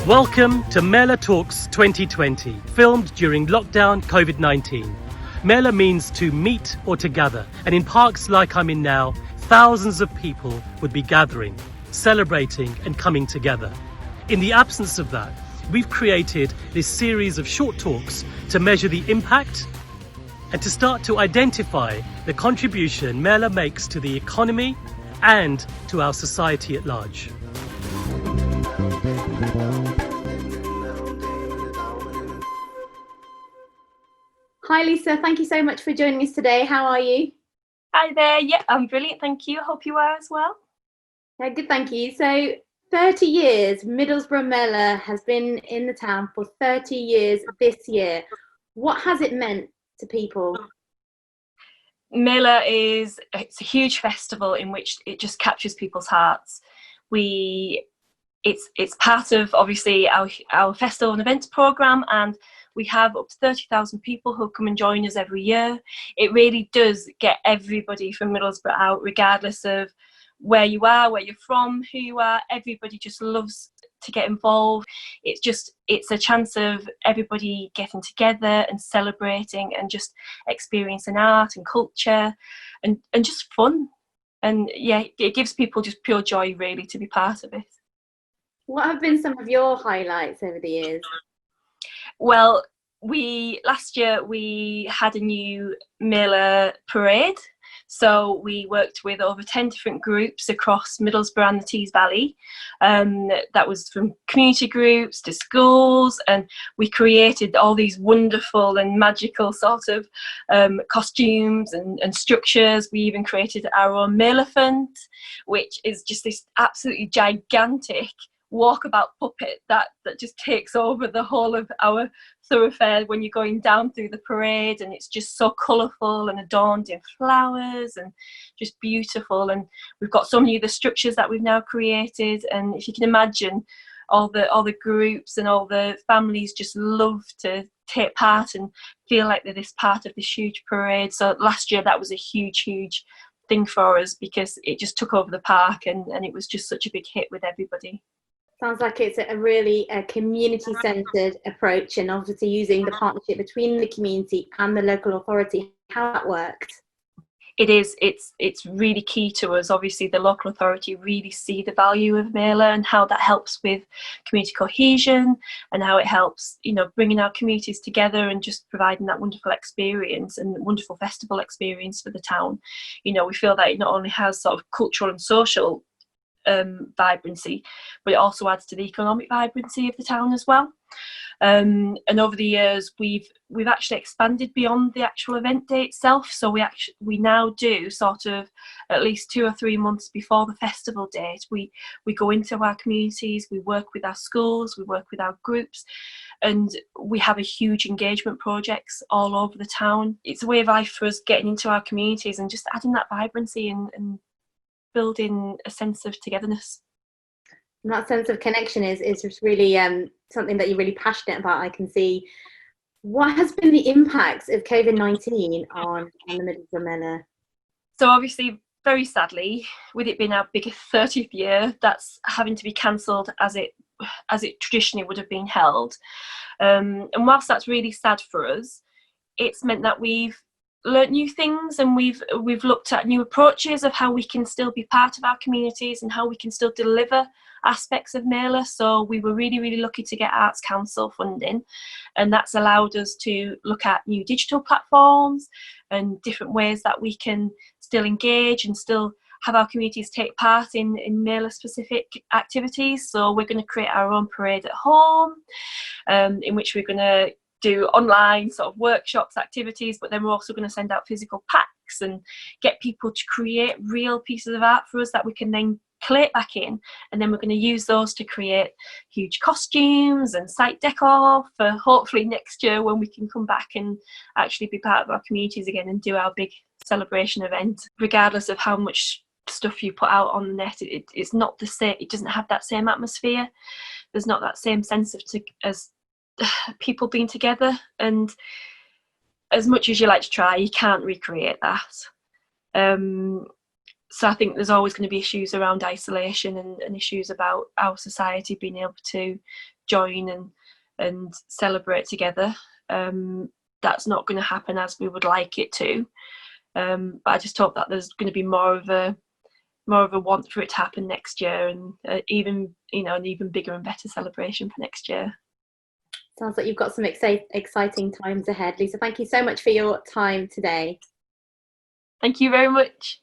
Welcome to Mela Talks 2020, filmed during lockdown COVID-19. Mela means to meet or to gather, and in parks like I'm in now, thousands of people would be gathering, celebrating and coming together. In the absence of that, we've created this series of short talks to measure the impact and to start to identify the contribution Mela makes to the economy and to our society at large. Hi Lisa, thank you so much for joining us today. How are you? Hi there, yeah, I'm brilliant, thank you. I hope you are as well. Yeah, good, thank you. So 30 years, Middlesbrough Mela has been in the town for 30 years this year. What has it meant to people? Mela it's a huge festival in which it just captures people's hearts. It's part of obviously our festival and events programme, and we have up to 30,000 people who come and join us every year. It really does get everybody from Middlesbrough out, regardless of where you are, where you're from, who you are. Everybody just loves to get involved. It's a chance of everybody getting together and celebrating and just experiencing art and culture and just fun. And yeah, it gives people just pure joy really to be part of it. What have been some of your highlights over the years? Well, last year we had a new Mela parade. So we worked with over 10 different groups across Middlesbrough and the Tees Valley. That was from community groups to schools, and we created all these wonderful and magical sort of costumes and structures. We even created our own Melephant, which is just this absolutely gigantic walkabout puppet that just takes over the whole of our thoroughfare when you're going down through the parade, and it's just so colourful and adorned in flowers and just beautiful. And we've got so many of the structures that we've now created, and if you can imagine, all the groups and all the families just love to take part and feel like they're this part of this huge parade. So last year that was a huge thing for us because it just took over the park, and it was just such a big hit with everybody. Sounds like it's a really community-centred approach, and obviously using the partnership between the community and the local authority. How that worked? It is. It's really key to us. Obviously, the local authority really see the value of Mela and how that helps with community cohesion and how it helps, bringing our communities together and just providing that wonderful experience and wonderful festival experience for the town. We feel that it not only has sort of cultural and social vibrancy, but it also adds to the economic vibrancy of the town as well. And over the years we've actually expanded beyond the actual event day itself. So we now do sort of at least 2 or 3 months before the festival date, we go into our communities, we work with our schools, we work with our groups, and we have a huge engagement projects all over the town. It's a way of life for us getting into our communities and just adding that vibrancy and building a sense of togetherness. And that sense of connection is just really something that you're really passionate about, I can see. What has been the impacts of COVID-19 on the Middlesbrough Mela? So obviously, very sadly, with it being our biggest 30th year, that's having to be cancelled as it traditionally would have been held. And whilst that's really sad for us, it's meant that we've learnt new things, and we've looked at new approaches of how we can still be part of our communities and how we can still deliver aspects of Mela. So we were really lucky to get Arts Council funding, and that's allowed us to look at new digital platforms and different ways that we can still engage and still have our communities take part in Mela specific activities. So we're going to create our own parade at home, in which we're going to do online sort of workshops, activities, but then we're also going to send out physical packs and get people to create real pieces of art for us that we can then collate back in, and then we're going to use those to create huge costumes and site decor for hopefully next year when we can come back and actually be part of our communities again and do our big celebration event. Regardless of how much stuff you put out on the net, it's not the same. It doesn't have that same atmosphere. There's not that same sense of as people being together, and as much as you like to try, you can't recreate that. So I think there's always going to be issues around isolation and issues about our society being able to join and celebrate together. That's not going to happen as we would like it to. But I just hope that there's going to be more of a want for it to happen next year, and even an even bigger and better celebration for next year. Sounds like you've got some exciting times ahead, Lisa. Thank you so much for your time today. Thank you very much.